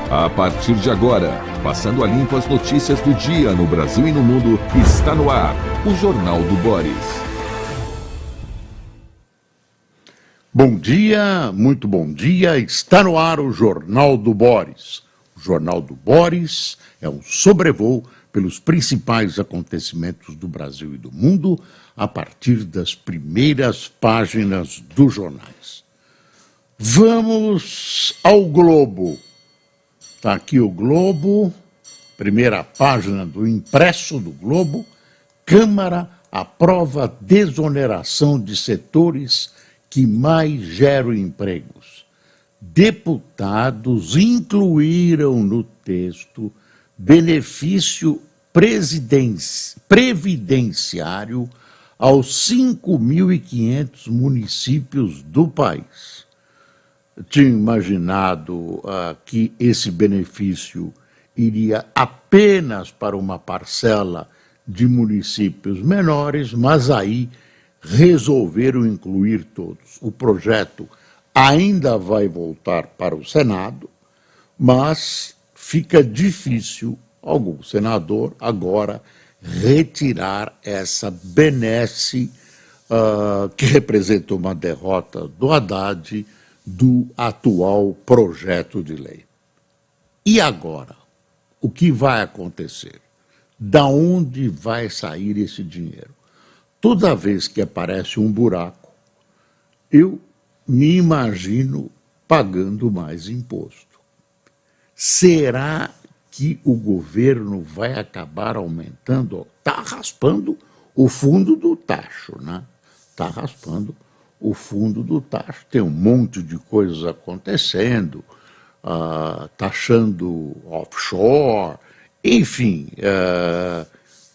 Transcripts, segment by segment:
A partir de agora, passando a limpo as notícias do dia no Brasil e no mundo, está no ar o Jornal do Boris. Bom dia, muito bom dia, está no ar o Jornal do Boris. O Jornal do Boris é um sobrevoo pelos principais acontecimentos do Brasil e do mundo a partir das primeiras páginas dos jornais. Vamos ao Globo. Está aqui o Globo, primeira página do impresso do Globo. Câmara aprova desoneração de setores que mais geram empregos. Deputados incluíram no texto benefício previdenciário aos 5.500 municípios do país. Eu tinha imaginado que esse benefício iria apenas para uma parcela de municípios menores, mas aí resolveram incluir todos. O projeto ainda vai voltar para o Senado, mas fica difícil algum senador agora retirar essa benesse que representa uma derrota do Haddad do atual projeto de lei. E agora? O que vai acontecer? Da onde vai sair esse dinheiro? Toda vez que aparece um buraco, eu me imagino pagando mais imposto. Será que o governo vai acabar aumentando? Está raspando o fundo do tacho, né? Está raspando o fundo do tacho. Tem um monte de coisas acontecendo, taxando offshore, enfim,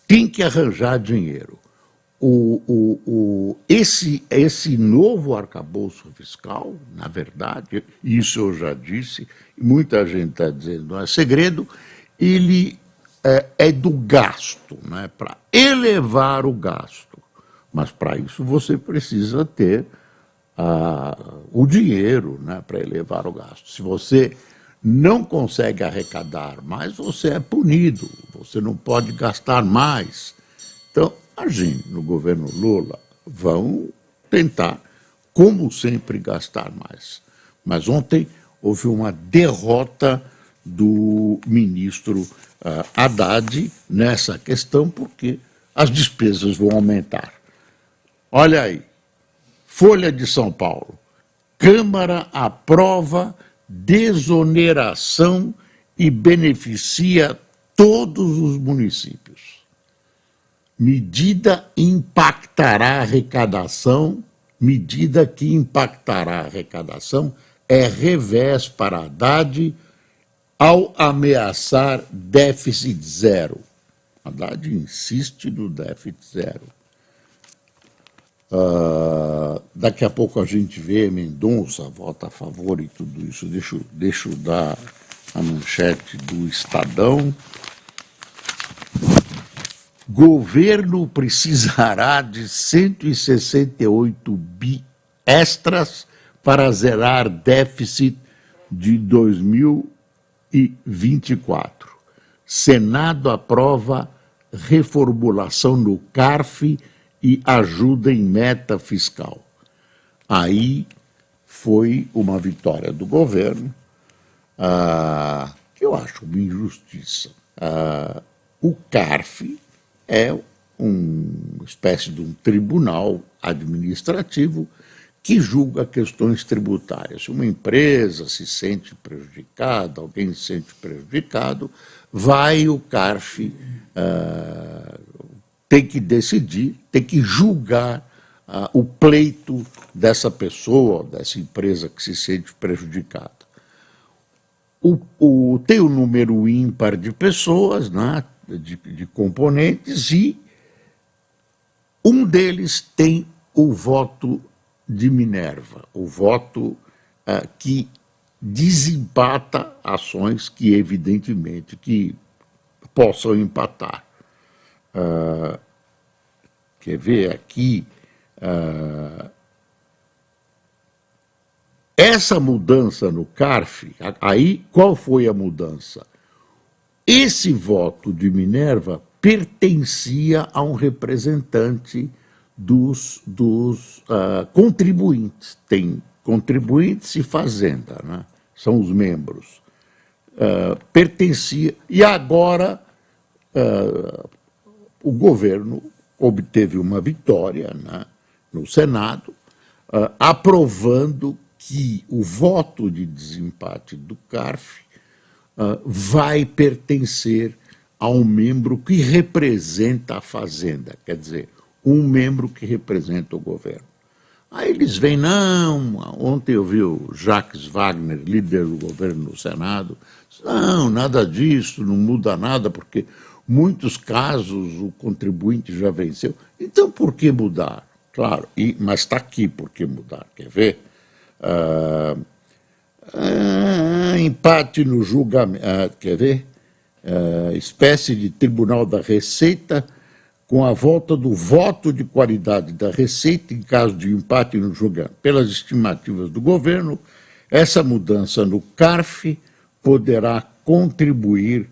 tem que arranjar dinheiro. Esse novo arcabouço fiscal, na verdade, isso eu já disse, muita gente está dizendo, não é segredo, ele é do gasto, né, para elevar o gasto. Mas para isso você precisa ter o dinheiro, né, para elevar o gasto. Se você não consegue arrecadar mais, você é punido, você não pode gastar mais. Então, imagine, no governo Lula, vão tentar, como sempre, gastar mais. Mas ontem houve uma derrota do ministro Haddad nessa questão, porque as despesas vão aumentar. Olha aí, Folha de São Paulo. Câmara aprova desoneração e beneficia todos os municípios. Medida que impactará a arrecadação é revés para Haddad ao ameaçar déficit zero. Haddad insiste no déficit zero. Daqui a pouco a gente vê Mendonça vota a favor e tudo isso. Deixa eu dar a manchete do Estadão. Governo precisará de 168 bi extras para zerar déficit de 2024. Senado aprova reformulação no CARF e ajuda em meta fiscal. Aí foi uma vitória do governo, que eu acho uma injustiça. O CARF é uma espécie de um tribunal administrativo que julga questões tributárias. Se uma empresa se sente prejudicada, alguém se sente prejudicado, vai o CARF tem que decidir, tem que julgar o pleito dessa pessoa, dessa empresa que se sente prejudicada. Tem o número ímpar de pessoas, né, de componentes, e um deles tem o voto de Minerva, o voto que desempata ações que, evidentemente, que possam empatar. Quer ver aqui? essa mudança no CARF, aí qual foi a mudança? Esse voto de Minerva pertencia a um representante dos contribuintes. Tem contribuintes e fazenda, né? São os membros. Pertencia, e agora o governo obteve uma vitória, né, no Senado, aprovando que o voto de desempate do CARF vai pertencer a um membro que representa a fazenda, quer dizer, um membro que representa o governo. Aí eles vêm, não, ontem eu vi o Jacques Wagner, líder do governo no Senado, não, nada disso, não muda nada, porque muitos casos o contribuinte já venceu. Então por que mudar? Claro, mas está aqui por que mudar, quer ver? Empate no julgamento, quer ver? Espécie de Tribunal da Receita, com a volta do voto de qualidade da Receita em caso de empate no julgamento. Pelas estimativas do governo, essa mudança no CARF poderá contribuir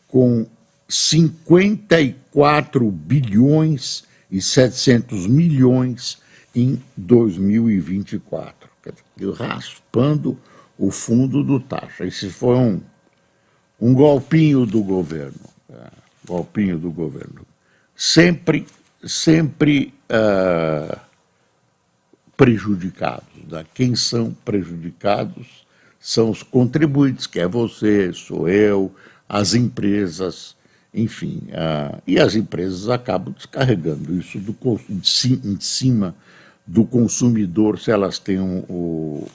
com 54 bilhões e 700 milhões em 2024, raspando o fundo do taxa. Esse foi um golpinho do governo, golpinho do governo. Sempre prejudicados. Né? Quem são prejudicados são os contribuintes, que é você, sou eu, as empresas, enfim. E as empresas acabam descarregando isso em cima do consumidor se elas têm o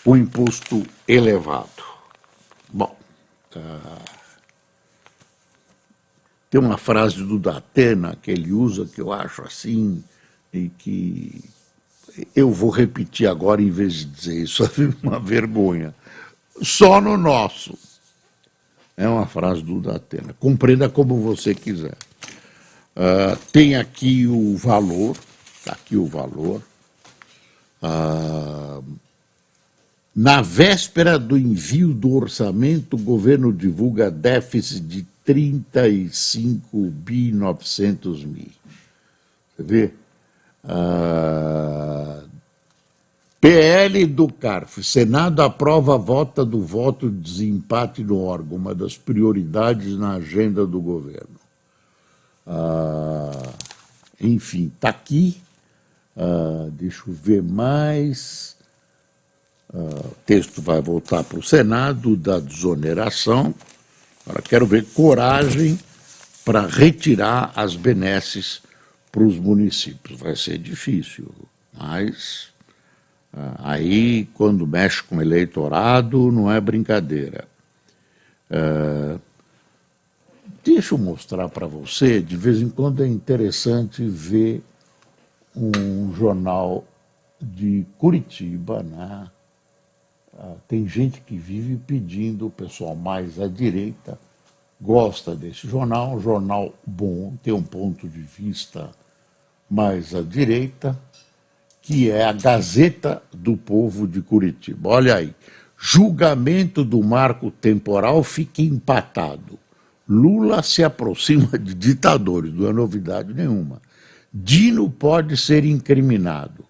imposto elevado. Bom, tem uma frase do Datena que ele usa que eu acho assim, e que eu vou repetir agora em vez de dizer isso, é uma vergonha. Só no nosso. É uma frase do Datena. Compreenda como você quiser. Tem aqui o valor, está aqui o valor. Na véspera do envio do orçamento, o governo divulga déficit de 35.900 bi. Você vê? PL do CARF. Senado aprova a volta do voto de desempate no órgão, uma das prioridades na agenda do governo. Enfim, está aqui. Deixa eu ver mais. O texto vai voltar para o Senado, da desoneração. Agora quero ver coragem para retirar as benesses para os municípios. Vai ser difícil, mas aí, quando mexe com eleitorado, não é brincadeira. Deixa eu mostrar para você, de vez em quando é interessante ver um jornal de Curitiba, né? Tem gente que vive pedindo, o pessoal mais à direita gosta desse jornal, um jornal bom, tem um ponto de vista mais à direita, que é a Gazeta do Povo de Curitiba. Olha aí, julgamento do marco temporal fica empatado. Lula se aproxima de ditadores, não é novidade nenhuma. Dino pode ser incriminado.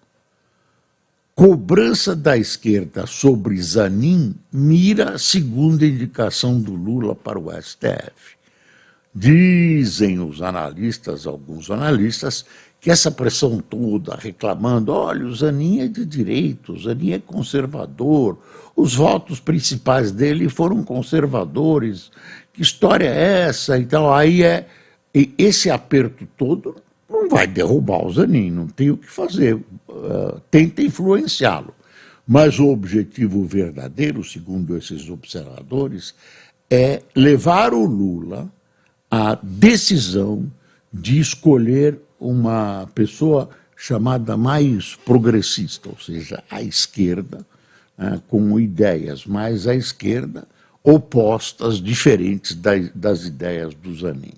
Cobrança da esquerda sobre Zanin mira a segunda indicação do Lula para o STF. Dizem os analistas, alguns analistas, que essa pressão toda reclamando, olha, o Zanin é de direita, o Zanin é conservador, os votos principais dele foram conservadores, que história é essa? Então aí esse aperto todo não vai derrubar o Zanin, não tem o que fazer, tenta influenciá-lo. Mas o objetivo verdadeiro, segundo esses observadores, é levar o Lula à decisão de escolher uma pessoa chamada mais progressista, ou seja, à esquerda, com ideias mais à esquerda, opostas, diferentes das ideias do Zanin.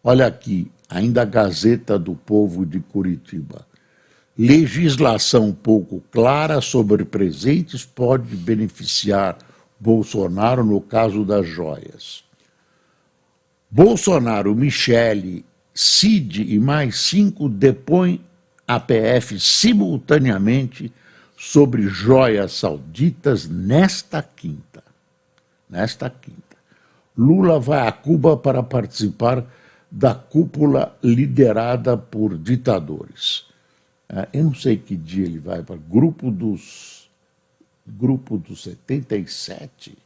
Olha aqui, ainda a Gazeta do Povo de Curitiba. legislação pouco clara sobre presentes pode beneficiar Bolsonaro no caso das joias. Bolsonaro, Michele, Cid e mais 5 depõem a PF simultaneamente sobre joias sauditas nesta quinta. Lula vai a Cuba para participar da cúpula liderada por ditadores. Eu não sei que dia ele vai para o grupo dos 77.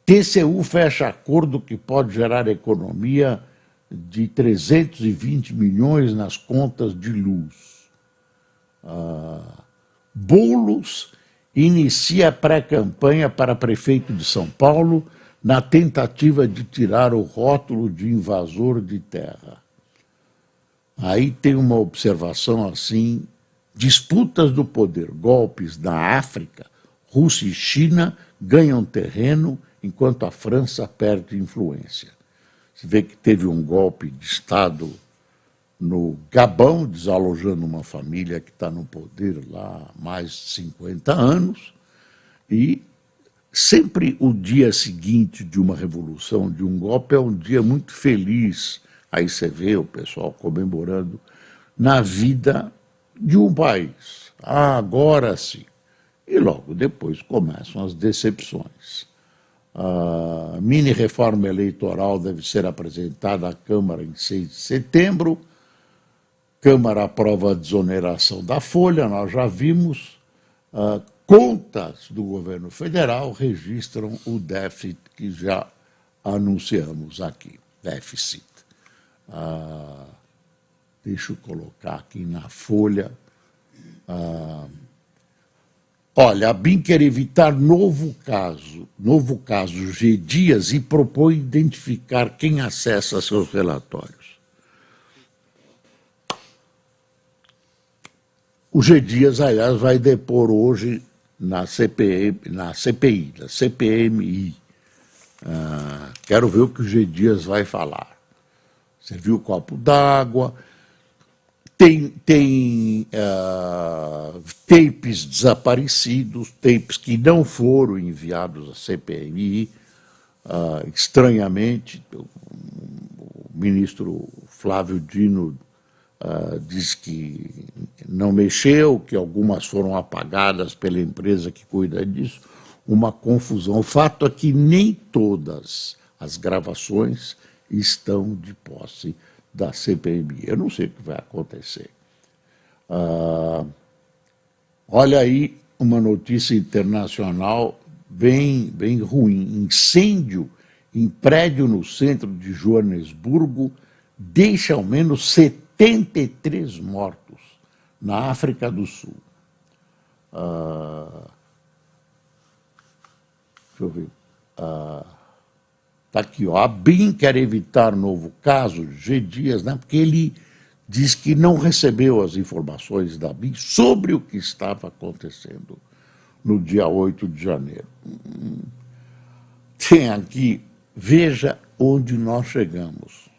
TCU fecha acordo que pode gerar economia de 320 milhões nas contas de luz. Boulos inicia pré-campanha para prefeito de São Paulo na tentativa de tirar o rótulo de invasor de terra. Aí tem uma observação assim: disputas do poder, golpes na África, Rússia e China ganham terreno enquanto a França perde influência. Você vê que teve um golpe de Estado no Gabão, desalojando uma família que está no poder lá há mais de 50 anos, e sempre o dia seguinte de uma revolução, de um golpe, é um dia muito feliz. Aí você vê o pessoal comemorando na vida de um país. Agora sim. E logo depois começam as decepções. A mini-reforma eleitoral deve ser apresentada à Câmara em 6 de setembro. Câmara aprova a desoneração da Folha, nós já vimos. Contas do governo federal registram o déficit que já anunciamos aqui, déficit. Deixa eu colocar aqui na Folha. Olha, a BIM quer evitar novo caso G. Dias, e propõe identificar quem acessa seus relatórios. O G. Dias, aliás, vai depor hoje na CPI, na CPMI. Quero ver o que o G. Dias vai falar. Serviu o copo d'água, tem tapes desaparecidos, tapes que não foram enviados à CPMI. Estranhamente, o ministro Flávio Dino diz que não mexeu, que algumas foram apagadas pela empresa que cuida disso. Uma confusão. O fato é que nem todas as gravações estão de posse da CPMI. Eu não sei o que vai acontecer. Olha aí uma notícia internacional bem ruim. Incêndio em prédio no centro de Joanesburgo deixa ao menos 73 mortos na África do Sul. Deixa eu ver. Está aqui, ó. A BIM quer evitar novo caso de G. Dias, né? Porque ele diz que não recebeu as informações da BIM sobre o que estava acontecendo no dia 8 de janeiro. Tem aqui, veja onde nós chegamos.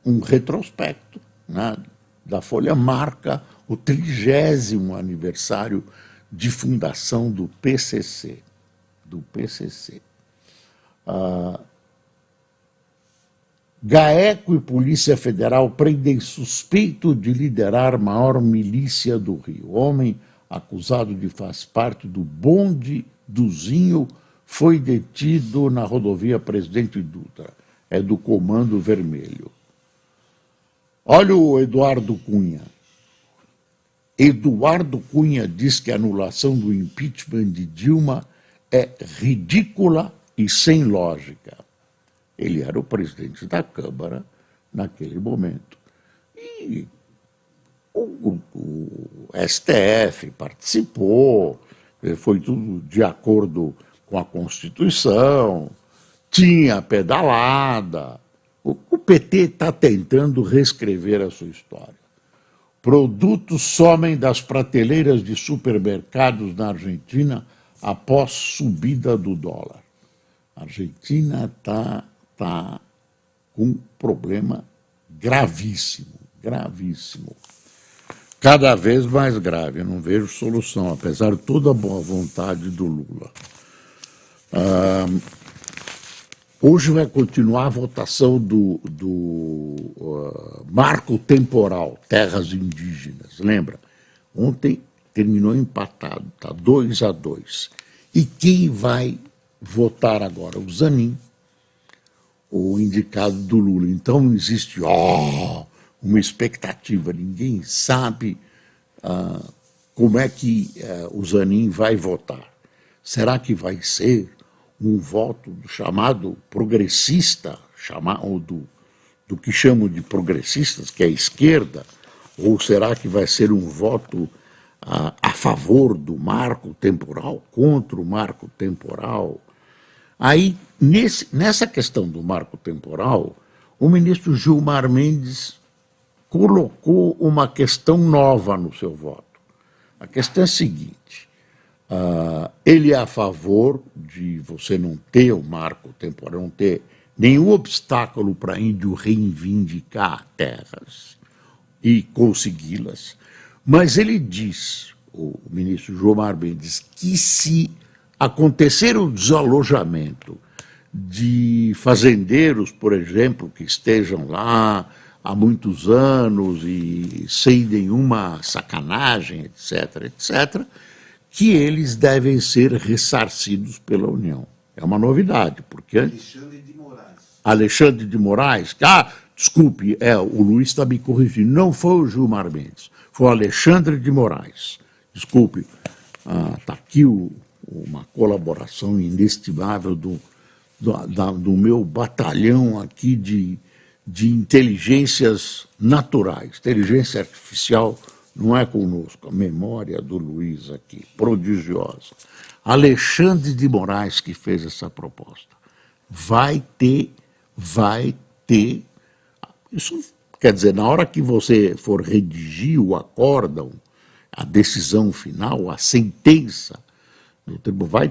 Um retrospecto, né, da Folha marca o 30º aniversário de fundação do PCC. GAECO e Polícia Federal prendem suspeito de liderar maior milícia do Rio. Homem acusado de fazer parte do bonde do Zinho foi detido na rodovia Presidente Dutra. É do Comando Vermelho. Olha o Eduardo Cunha. Eduardo Cunha diz que a anulação do impeachment de Dilma é ridícula e sem lógica. Ele era o presidente da Câmara naquele momento. E o STF participou, foi tudo de acordo com a Constituição, tinha pedalada. O PT está tentando reescrever a sua história. Produtos somem das prateleiras de supermercados na Argentina após subida do dólar. A Argentina está com um problema gravíssimo. cada vez mais grave. Eu não vejo solução, apesar de toda a boa vontade do Lula. Hoje vai continuar a votação do marco temporal, terras indígenas, lembra? Ontem terminou empatado, está 2-2. E quem vai votar agora? O Zanin, o indicado do Lula. Então existe uma expectativa, ninguém sabe como é que o Zanin vai votar. Será que vai ser um voto chamado progressista, ou do que chamam de progressistas, que é a esquerda, ou será que vai ser um voto a favor do marco temporal, contra o marco temporal? Aí, nessa questão do marco temporal, o ministro Gilmar Mendes colocou uma questão nova no seu voto. A questão é a seguinte: ele é a favor de você não ter o marco temporal, não ter nenhum obstáculo para índio reivindicar terras e consegui-las, mas ele diz, o ministro Gilmar Mendes, que se acontecer o desalojamento de fazendeiros, por exemplo, que estejam lá há muitos anos e sem nenhuma sacanagem, etc., etc., que eles devem ser ressarcidos pela União. É uma novidade, porque... Alexandre de Moraes. Desculpe, o Luiz está me corrigindo, não foi o Gilmar Mendes, foi o Alexandre de Moraes. Desculpe, está aqui uma colaboração inestimável do meu batalhão aqui de inteligências naturais, inteligência artificial. Não é conosco, a memória do Luiz aqui, prodigiosa. Alexandre de Moraes que fez essa proposta. Vai ter. Isso quer dizer, na hora que você for redigir o acórdão, a decisão final, a sentença do tribunal,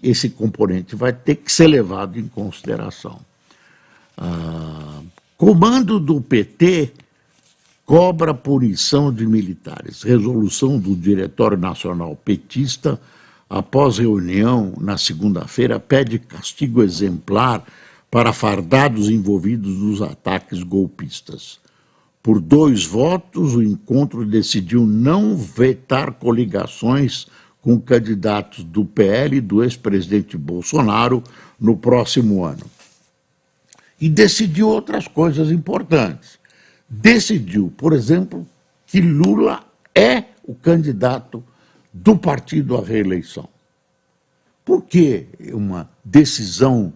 esse componente vai ter que ser levado em consideração. Comando do PT cobra punição de militares. Resolução do Diretório Nacional Petista, após reunião na segunda-feira, pede castigo exemplar para fardados envolvidos nos ataques golpistas. Por 2 votos, o encontro decidiu não vetar coligações com candidatos do PL e do ex-presidente Bolsonaro no próximo ano. E decidiu outras coisas importantes. Decidiu, por exemplo, que Lula é o candidato do partido à reeleição. Por que uma decisão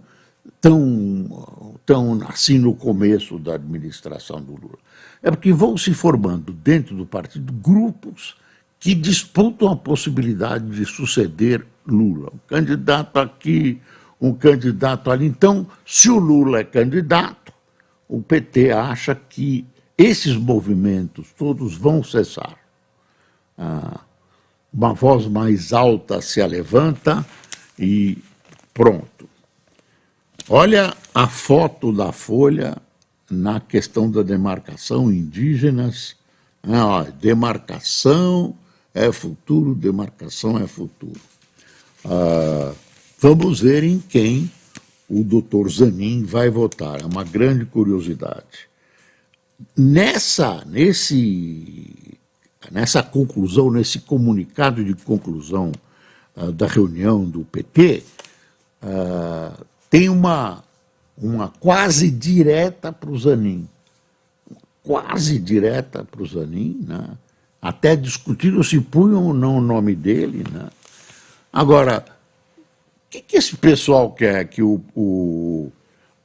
tão assim no começo da administração do Lula? É porque vão se formando dentro do partido grupos que disputam a possibilidade de suceder Lula. Um candidato aqui, um candidato ali. Então, se o Lula é candidato, o PT acha que esses movimentos todos vão cessar. Uma voz mais alta se levanta e pronto. Olha a foto da Folha na questão da demarcação indígenas. Demarcação é futuro, demarcação é futuro. Vamos ver em quem o doutor Zanin vai votar. É uma grande curiosidade. Nessa conclusão, nesse comunicado de conclusão da reunião do PT, tem uma quase direta para o Zanin. Quase direta para o Zanin, né? Até discutiram se punham ou não o nome dele, né? Agora, o que esse pessoal quer? Que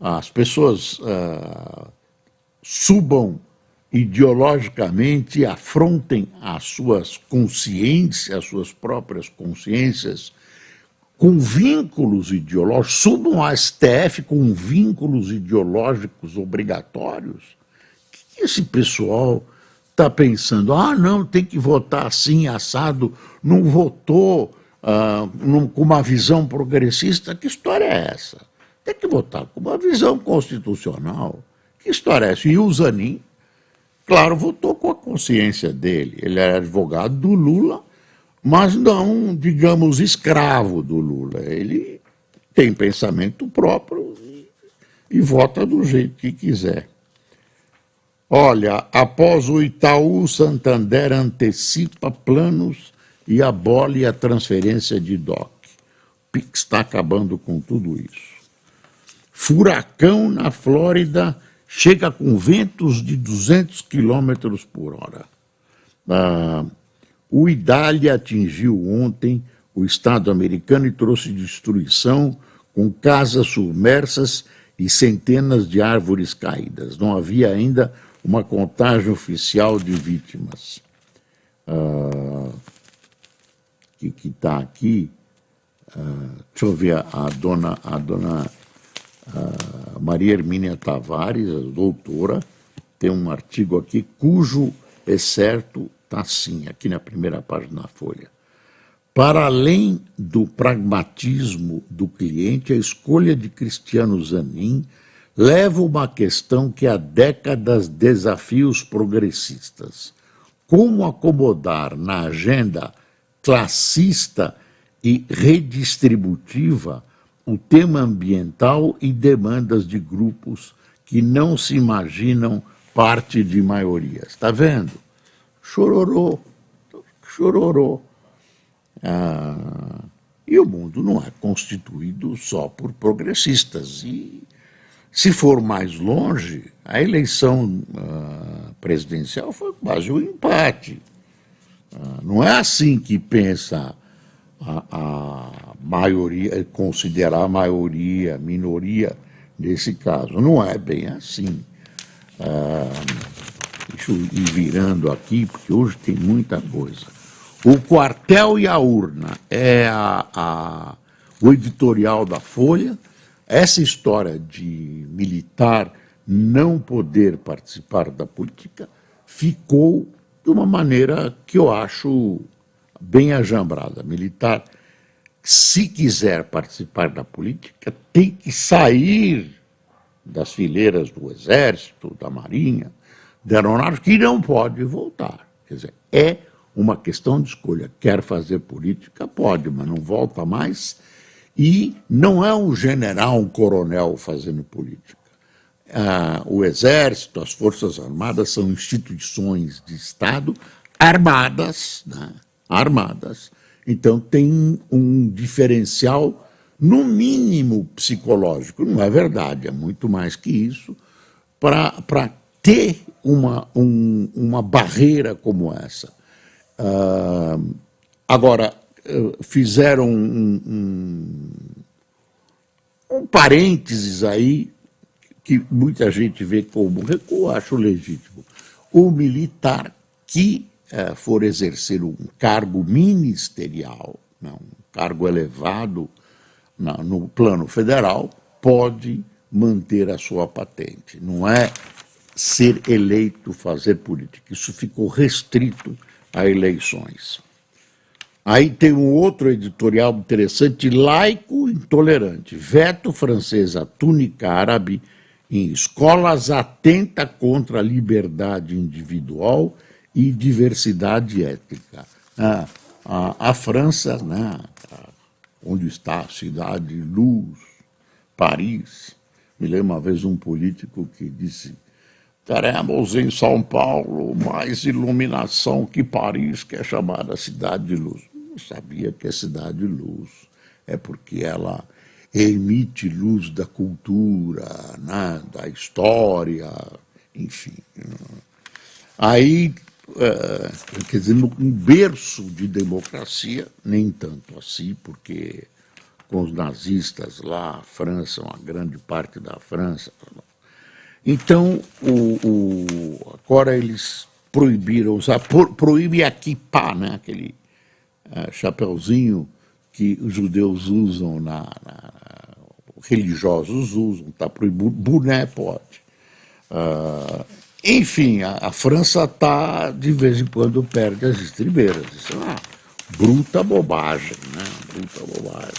as pessoas subam ideologicamente, afrontem as suas consciências, as suas próprias consciências, com vínculos ideológicos, subam ao STF com vínculos ideológicos obrigatórios? O que esse pessoal está pensando? Não, tem que votar assim, assado, não votou com uma visão progressista? Que história é essa? Tem que votar com uma visão constitucional. Que história é essa? E o Zanin, Claro, votou com a consciência dele. Ele era advogado do Lula, mas não, digamos, escravo do Lula. Ele tem pensamento próprio e vota do jeito que quiser. Olha, após o Itaú, Santander antecipa planos e abole a transferência de DOC. O Pix está acabando com tudo isso. Furacão na Flórida chega com ventos de 200 quilômetros por hora. O Idália atingiu ontem o estado americano e trouxe destruição com casas submersas e centenas de árvores caídas. Não havia ainda uma contagem oficial de vítimas. Que está aqui, deixa eu ver, a dona Maria Hermínia Tavares, a doutora, tem um artigo aqui, cujo é certo, está assim, aqui na primeira página da Folha. Para além do pragmatismo do cliente, a escolha de Cristiano Zanin leva uma questão que há décadas desafios progressistas. Como acomodar na agenda classista e redistributiva o tema ambiental e demandas de grupos que não se imaginam parte de maiorias. Está vendo? Chororô, chororô. E o mundo não é constituído só por progressistas. E, se for mais longe, a eleição presidencial foi quase um empate. Não é assim que pensa a maioria, considerar a maioria, minoria, nesse caso. Não é bem assim. Deixa eu ir virando aqui, porque hoje tem muita coisa. O quartel e a urna é o editorial da Folha. Essa história de militar não poder participar da política ficou de uma maneira que eu acho bem ajambrada. Militar, se quiser participar da política, tem que sair das fileiras do Exército, da Marinha, da Aeronáutica, e não pode voltar. Quer dizer, é uma questão de escolha. Quer fazer política? Pode, mas não volta mais. E não é um general, um coronel fazendo política. O Exército, as Forças Armadas são instituições de Estado armadas, né? Armadas. Então tem um diferencial, no mínimo psicológico. Não é verdade, é muito mais que isso, para ter uma barreira como essa. Agora, fizeram um parênteses aí, que muita gente vê como recuo, acho legítimo. O militar que for exercer um cargo ministerial, um cargo elevado no plano federal, pode manter a sua patente. Não é ser eleito, fazer política. Isso ficou restrito a eleições. Aí tem um outro editorial interessante, laico intolerante. Veto francês à túnica árabe em escolas atenta contra a liberdade individual e diversidade étnica. A França, né, onde está a cidade luz, Paris, me lembro uma vez um político que disse: teremos em São Paulo mais iluminação que Paris, que é chamada Cidade de Luz. Não sabia que é Cidade de Luz. É porque ela emite luz da cultura, né, da história, enfim. Aí, quer dizer, um berço de democracia, nem tanto assim, porque com os nazistas lá, a França, uma grande parte da França. Então, agora eles proibiram usar, proíbe a kippah, né, aquele chapeuzinho que os judeus usam, religiosos usam, está proibido, boné pode. Enfim, a França está, de vez em quando, perde as estribeiras. Isso é uma bruta bobagem, né? Bruta bobagem.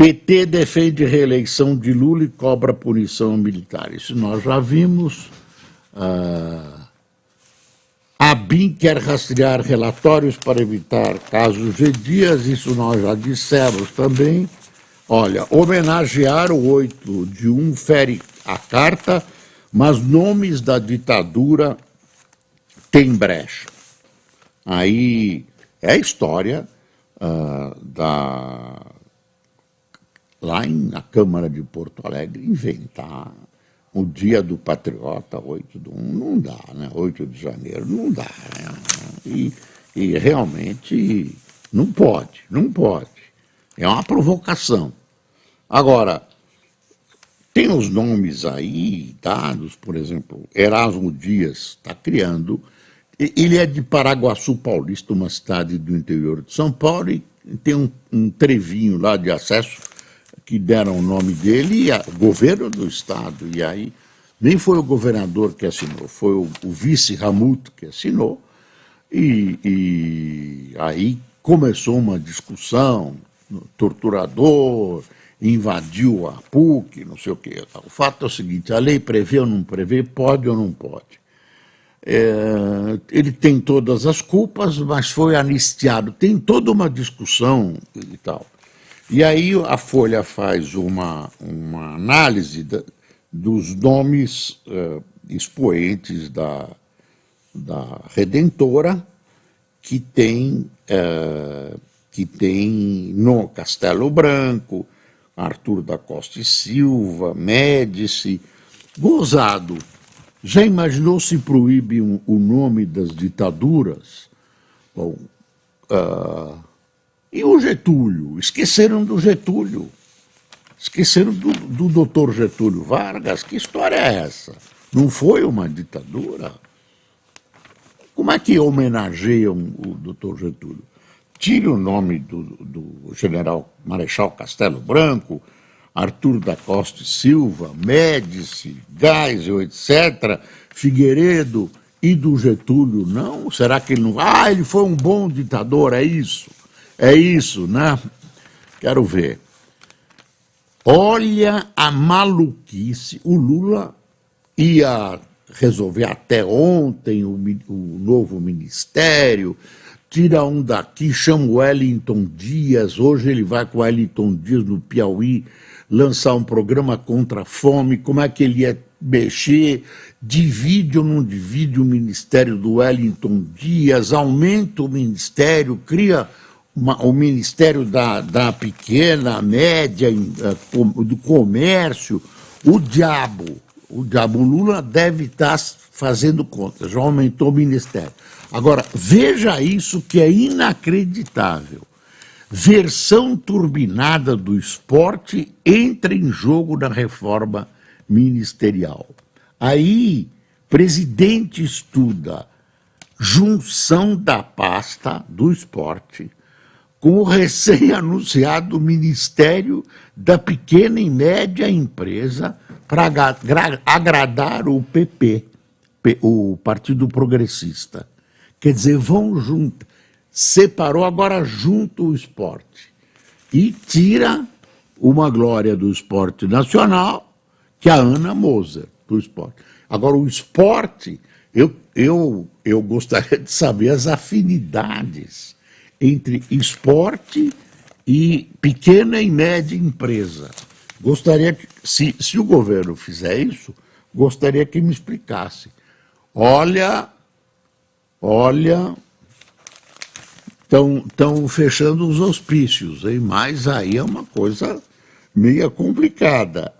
PT defende reeleição de Lula e cobra punição militar. Isso nós já vimos. A BIM quer rastrear relatórios para evitar casos de Dias, isso nós já dissemos também. Olha, homenagear o 8 de 1 fere a carta, mas nomes da ditadura têm brecha. Aí é a história lá na Câmara de Porto Alegre, inventar o dia do patriota, 8 de 1, não dá, né? 8 de janeiro, não dá. Né? E realmente não pode. É uma provocação. Agora, tem os nomes aí dados, por exemplo, Erasmo Dias está criando, ele é de Paraguaçu Paulista, uma cidade do interior de São Paulo, e tem um trevinho lá de acesso que deram o nome dele, e governo do estado, e aí nem foi o governador que assinou, foi o vice Ramuto que assinou, e aí começou uma discussão, torturador, invadiu a PUC, não sei o quê. O fato é o seguinte, a lei prevê ou não prevê, pode ou não pode. Ele tem todas as culpas, mas foi anistiado, tem toda uma discussão e tal. E aí a Folha faz uma análise dos nomes expoentes da Redentora, que tem no Castelo Branco, Arthur da Costa e Silva, Médici, gozado. Já imaginou se proíbe o nome das ditaduras? Bom, e o Getúlio? Esqueceram do Getúlio. Esqueceram do doutor Getúlio Vargas. Que história é essa? Não foi uma ditadura? Como é que homenageiam o doutor Getúlio? Tire o nome do general Marechal Castelo Branco, Arthur da Costa e Silva, Médici, Geisel, etc., Figueiredo, e do Getúlio não? Será que ele não... ele foi um bom ditador, é isso? É isso, né? Quero ver. Olha a maluquice. O Lula ia resolver até ontem o novo ministério, tira um daqui, chama o Wellington Dias, hoje ele vai com o Wellington Dias no Piauí lançar um programa contra a fome, como é que ele ia mexer, divide ou não divide o ministério do Wellington Dias, aumenta o ministério, cria o ministério da pequena, média, do comércio, o diabo, o Lula deve estar fazendo conta, já aumentou o ministério. Agora, veja isso que é inacreditável. Versão turbinada do esporte entra em jogo na reforma ministerial. Aí, presidente estuda junção da pasta do esporte com o recém-anunciado Ministério da Pequena e Média Empresa para agradar o PP, o Partido Progressista. Quer dizer, vão junto, separou, agora junto o esporte. E tira uma glória do esporte nacional, que é a Ana Moser, do esporte. Agora, o esporte, eu gostaria de saber as afinidades entre esporte e pequena e média empresa. Gostaria que, se o governo fizer isso, gostaria que me explicasse. Olha, estão fechando os hospícios, hein? Mas aí é uma coisa meio complicada.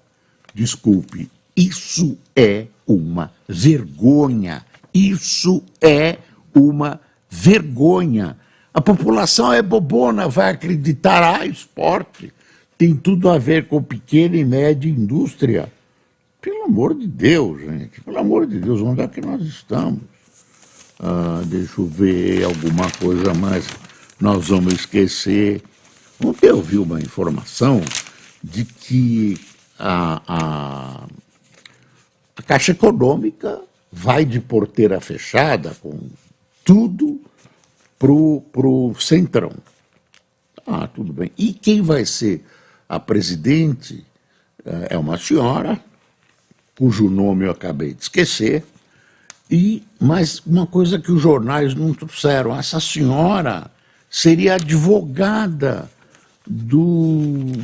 Desculpe, isso é uma vergonha. Isso é uma vergonha. A população é bobona, vai acreditar, esporte tem tudo a ver com pequena e média indústria. Pelo amor de Deus, gente, pelo amor de Deus, onde é que nós estamos? Deixa eu ver alguma coisa mais, nós vamos esquecer. Ontem eu vi uma informação de que a Caixa Econômica vai de porteira fechada com tudo pro Centrão. Tudo bem. E quem vai ser a presidente é uma senhora, cujo nome eu acabei de esquecer, mas uma coisa que os jornais não trouxeram, essa senhora seria advogada do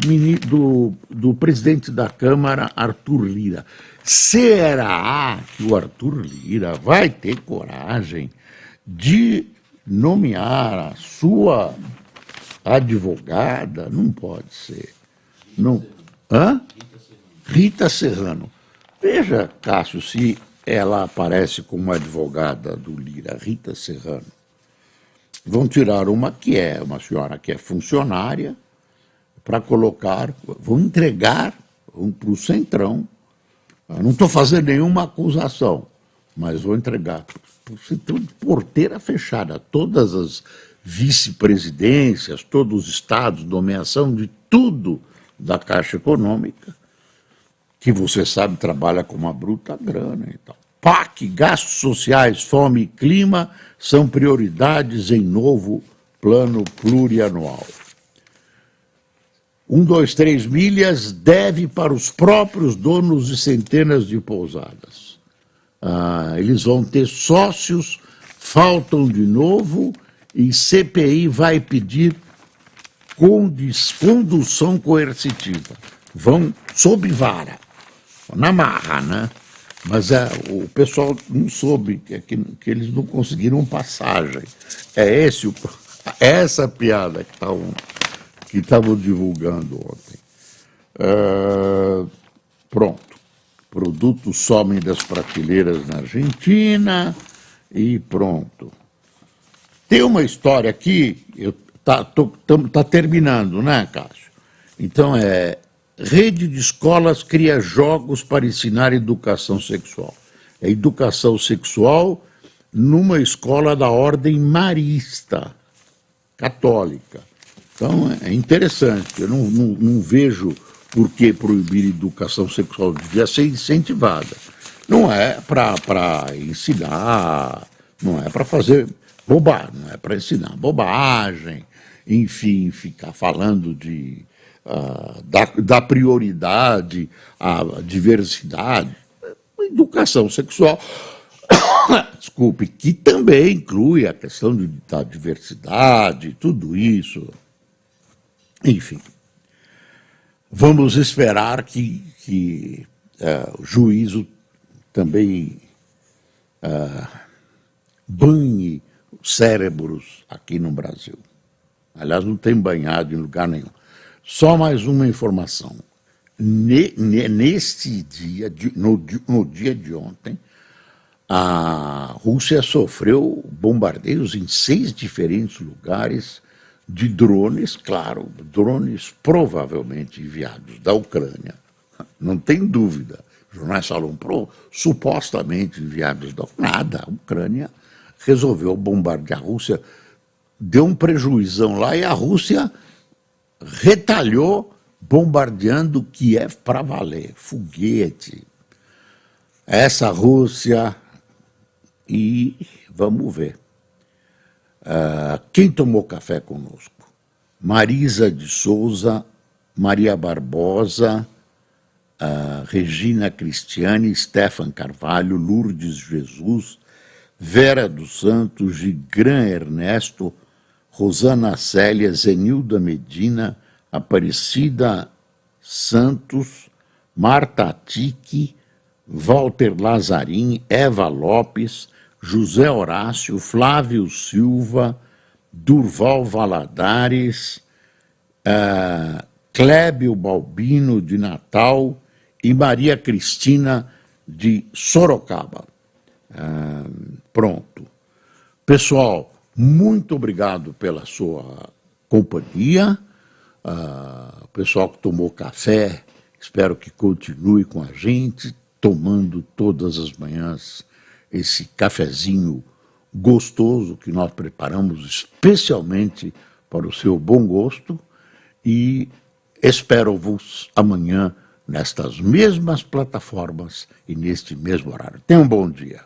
presidente da Câmara, Arthur Lira. Será que o Arthur Lira vai ter coragem de nomear a sua advogada? Não pode ser. Não. Hã? Rita Serrano. Veja, Cássio, se ela aparece como advogada do Lira, Rita Serrano. Vão tirar uma senhora que é funcionária, para colocar, vão entregar para o Centrão. Eu não estou fazendo nenhuma acusação, mas vou entregar para o Centrão de porteira fechada. Todas as vice-presidências, todos os estados, nomeação de tudo da Caixa Econômica, que você sabe trabalha com uma bruta grana e tal. PAC, gastos sociais, fome e clima são prioridades em novo plano plurianual. 123 milhas deve para os próprios donos de centenas de pousadas. Eles vão ter sócios, faltam de novo, e CPI vai pedir condução coercitiva. Vão sob vara, na marra, né? Mas o pessoal não soube que eles não conseguiram passagem. É essa piada que estavam divulgando ontem. Pronto. Produtos somem das prateleiras na Argentina e pronto. Tem uma história aqui, tá terminando, né, Cássio? Então rede de escolas cria jogos para ensinar educação sexual. É educação sexual numa escola da ordem marista, católica. Então é interessante, eu não vejo por que proibir educação sexual, devia ser incentivada. Não é para ensinar, não é para fazer bobagem, não é para ensinar bobagem, enfim, ficar falando da prioridade à diversidade. Educação sexual, desculpe, que também inclui a questão da diversidade, tudo isso. Enfim, vamos esperar que o juízo também banhe os cérebros aqui no Brasil. Aliás, não tem banhado em lugar nenhum. Só mais uma informação. Neste dia, no dia de ontem, a Rússia sofreu bombardeios em 6 diferentes lugares de drones, claro, drones provavelmente enviados da Ucrânia, não tem dúvida. Os jornais falam supostamente enviados da Ucrânia. Nada, a Ucrânia resolveu bombardear a Rússia, deu um prejuizão lá e a Rússia retalhou bombardeando Kiev para valer, foguete. Essa Rússia, e vamos ver. Quem tomou café conosco? Marisa de Souza, Maria Barbosa, Regina Cristiane, Stefan Carvalho, Lourdes Jesus, Vera dos Santos, Gigran Ernesto, Rosana Célia, Zenilda Medina, Aparecida Santos, Marta Tique, Walter Lazarim, Eva Lopes, José Horácio, Flávio Silva, Durval Valadares, Clébio Balbino de Natal e Maria Cristina de Sorocaba. Pronto. Pessoal, muito obrigado pela sua companhia. O pessoal que tomou café, espero que continue com a gente, tomando todas as manhãs esse cafezinho gostoso que nós preparamos especialmente para o seu bom gosto, e espero-vos amanhã nestas mesmas plataformas e neste mesmo horário. Tenham um bom dia.